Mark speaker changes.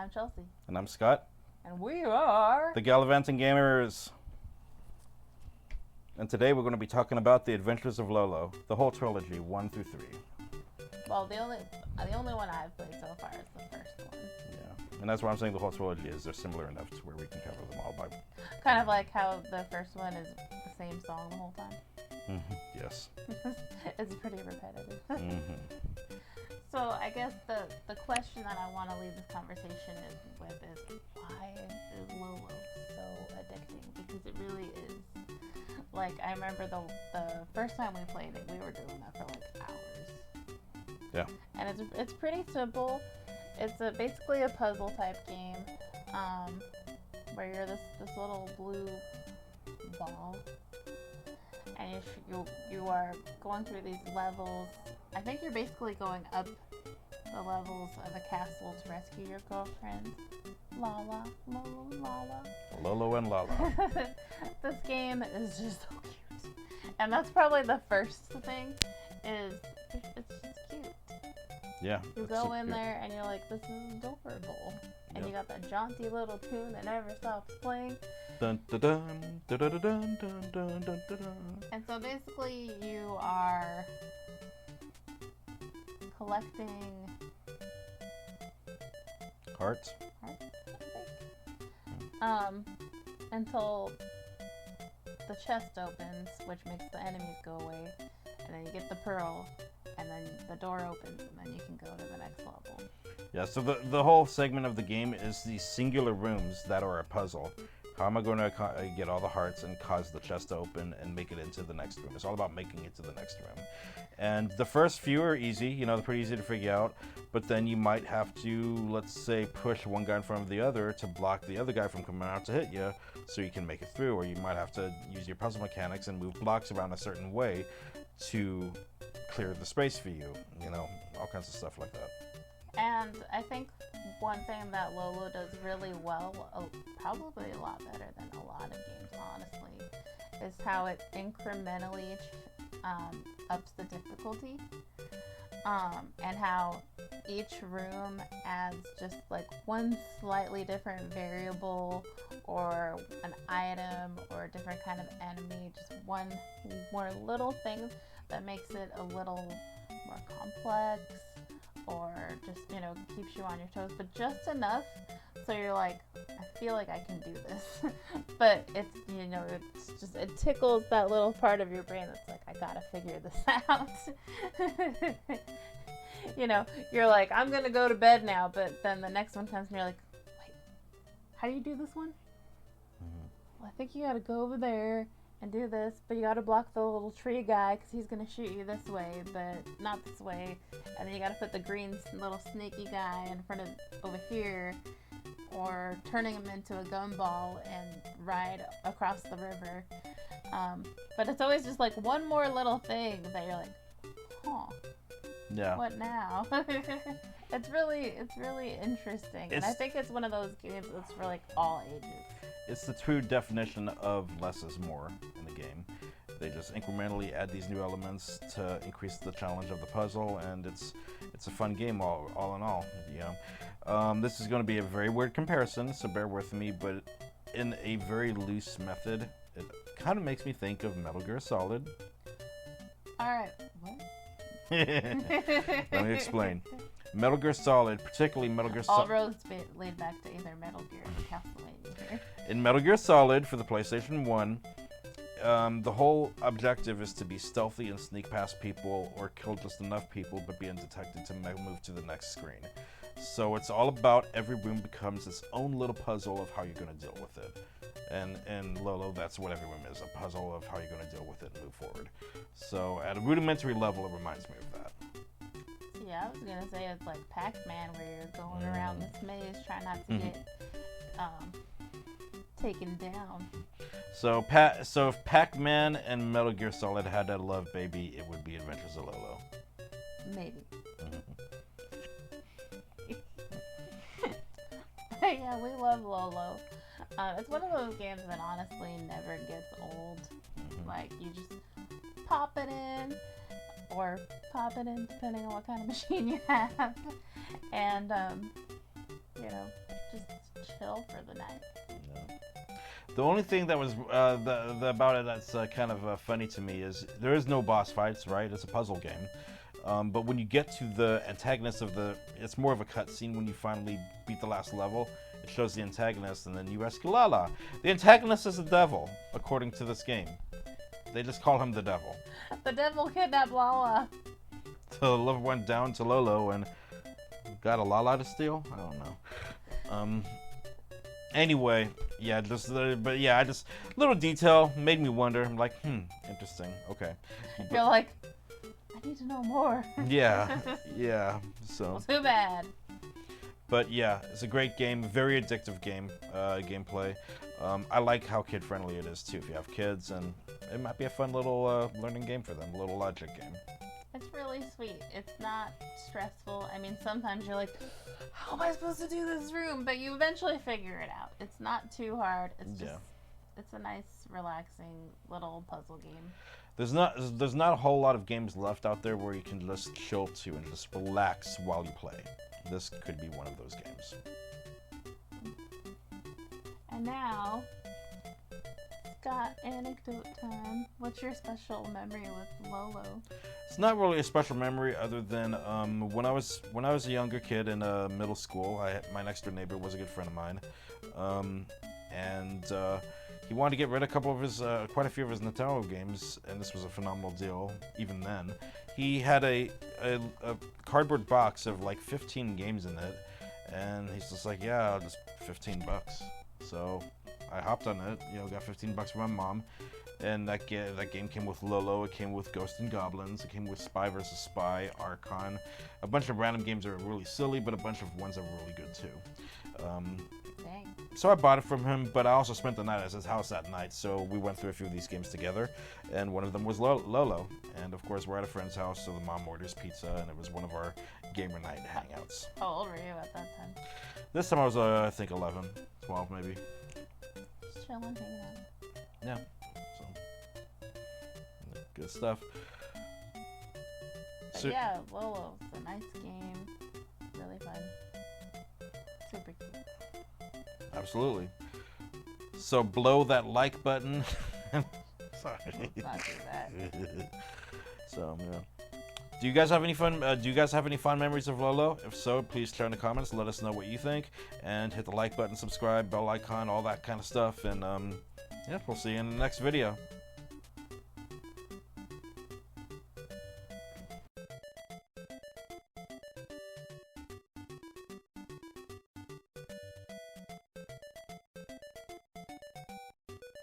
Speaker 1: I'm Chelsea.
Speaker 2: And I'm Scott.
Speaker 1: And we are...
Speaker 2: the Gallivanting Gamerz. And today we're going to be talking about the Adventures of Lolo, the whole trilogy, 1 through 3.
Speaker 1: Well, the only one I've played so far is the first one.
Speaker 2: Yeah, and that's why I'm saying the whole trilogy is they're similar enough to where we can cover them all by...
Speaker 1: Kind of like how the first one is the same song the whole time.
Speaker 2: Yes.
Speaker 1: It's pretty repetitive.
Speaker 2: Mm-hmm.
Speaker 1: So I guess the question that I want to leave this conversation with is why is Lolo so addicting? Because it really is. Like, I remember the first time we played it, we were doing that for like hours.
Speaker 2: Yeah.
Speaker 1: And it's pretty simple. It's basically a puzzle type game, where you're this little blue ball, and you are going through these levels. I think you're basically going up the levels of a castle to rescue your girlfriend, Lala.
Speaker 2: Lolo and Lala.
Speaker 1: This game is just so cute, and that's probably the first thing. Is it's just cute.
Speaker 2: Yeah.
Speaker 1: You go in there and you're like, this is adorable, and you got that jaunty little tune that never stops playing.
Speaker 2: Dun dun dun dun dun dun dun dun dun dun.
Speaker 1: And so basically, you are collecting
Speaker 2: Hearts.
Speaker 1: I think. Until the chest opens, which makes the enemies go away, and then you get the pearl, and then the door opens, and then you can go to the next level.
Speaker 2: Yeah, so the whole segment of the game is these singular rooms that are a puzzle. How am I going to get all the hearts and cause the chest to open and make it into the next room? It's all about making it to the next room. And the first few are easy, they're pretty easy to figure out, but then you might have to, let's say, push one guy in front of the other to block the other guy from coming out to hit you so you can make it through, or you might have to use your puzzle mechanics and move blocks around a certain way to clear the space for you, all kinds of stuff like that.
Speaker 1: And I think one thing that Lolo does really well, probably a lot better than a lot of games, honestly, is how it incrementally ups the difficulty, and how each room adds just like one slightly different variable or an item or a different kind of enemy, just one more little thing that makes it a little more complex, or just, keeps you on your toes, but just enough so you're like, I feel like I can do this. But it's, it's just, it tickles that little part of your brain that's like, I gotta figure this out. You're like, I'm gonna go to bed now, but then the next one comes and you're like, wait, how do you do this one?
Speaker 2: Mm-hmm.
Speaker 1: Well, I think you gotta go over there and do this, but you gotta block the little tree guy because he's gonna shoot you this way, but not this way. And then you gotta put the green little snaky guy in front of over here, or turning him into a gumball and ride across the river. But it's always just like one more little thing that you're like, huh.
Speaker 2: Yeah.
Speaker 1: What now? It's really interesting, and I think it's one of those games that's for like all ages.
Speaker 2: It's the true definition of less is more in the game. They just incrementally add these new elements to increase the challenge of the puzzle, and it's a fun game all in all. This is going to be a very weird comparison, so bear with me, but in a very loose method, it kind of makes me think of Metal Gear Solid.
Speaker 1: Alright, what?
Speaker 2: Let me explain. Metal Gear Solid, particularly Metal Gear Solid.
Speaker 1: All roads lead back to either Metal Gear or Castlevania here.
Speaker 2: In Metal Gear Solid for the PlayStation 1, the whole objective is to be stealthy and sneak past people or kill just enough people but be undetected to move to the next screen. So it's all about every room becomes its own little puzzle of how you're going to deal with it. And in Lolo, that's what every room is, a puzzle of how you're going to deal with it and move forward. So at a rudimentary level, it reminds me of that.
Speaker 1: Yeah, I was going to say it's like Pac-Man, where you're going around this maze trying not to get taken down.
Speaker 2: So if Pac-Man and Metal Gear Solid had a love baby, it would be Adventures of Lolo.
Speaker 1: Maybe. Yeah, we love Lolo. It's one of those games that honestly never gets old. Like, you just pop it in, or pop it in depending on what kind of machine you have. And, just chill for the night.
Speaker 2: Yeah. The only thing that was about it that's kind of funny to me is there is no boss fights, right? It's a puzzle game. But when you get to the antagonist of it's more of a cutscene when you finally beat the last level. It shows the antagonist, and then you rescue Lala. The antagonist is the devil, according to this game. They just call him the devil.
Speaker 1: The devil kidnapped Lala.
Speaker 2: The love went down to Lolo and got a Lala to steal? I don't know. Anyway, yeah, I just little detail made me wonder. I'm like, interesting. Okay.
Speaker 1: You're like, I need to know more.
Speaker 2: Yeah, yeah. So.
Speaker 1: Well, too bad.
Speaker 2: But yeah, it's a great game, very addictive gameplay. I like how kid-friendly it is too. If you have kids, and it might be a fun little learning game for them, a little logic game.
Speaker 1: It's really sweet. It's not stressful. I mean, sometimes you're like, how am I supposed to do this room? But you eventually figure it out. It's not too hard. It's just, it's a nice, relaxing little puzzle game.
Speaker 2: There's not a whole lot of games left out there where you can just chill to and just relax while you play. This could be one of those games.
Speaker 1: And now, Scott, anecdote time. What's your special memory with Lolo?
Speaker 2: It's not really a special memory other than when I was a younger kid in middle school. My next door neighbor was a good friend of mine, and he wanted to get rid of quite a few of his Nintendo games, and this was a phenomenal deal even then. He had a cardboard box of like 15 games in it, and he's just like, yeah, just $15. So I hopped on it, got $15 from my mom, and that game came with Lolo, it came with Ghosts and Goblins, it came with Spy vs. Spy, Archon, a bunch of random games that are really silly, but a bunch of ones that were really good too.
Speaker 1: Dang.
Speaker 2: So I bought it from him, but I also spent the night at his house that night, so we went through a few of these games together, and one of them was Lolo. And of course, we're at a friend's house, so the mom orders pizza, and it was one of our gamer night hangouts.
Speaker 1: How old were you at that time?
Speaker 2: This time I was, I think, 11, 12 maybe.
Speaker 1: Just chilling, hanging out.
Speaker 2: Yeah, so good stuff.
Speaker 1: But yeah, Lolo's a nice game, really fun, super cute.
Speaker 2: Absolutely. So blow that like button. Sorry.
Speaker 1: Let's not do that.
Speaker 2: So yeah. Do you guys have any fun? Do you guys have any fond memories of Lolo? If so, please share in the comments. Let us know what you think, and hit the like button, subscribe, bell icon, all that kind of stuff. And yeah, we'll see you in the next video.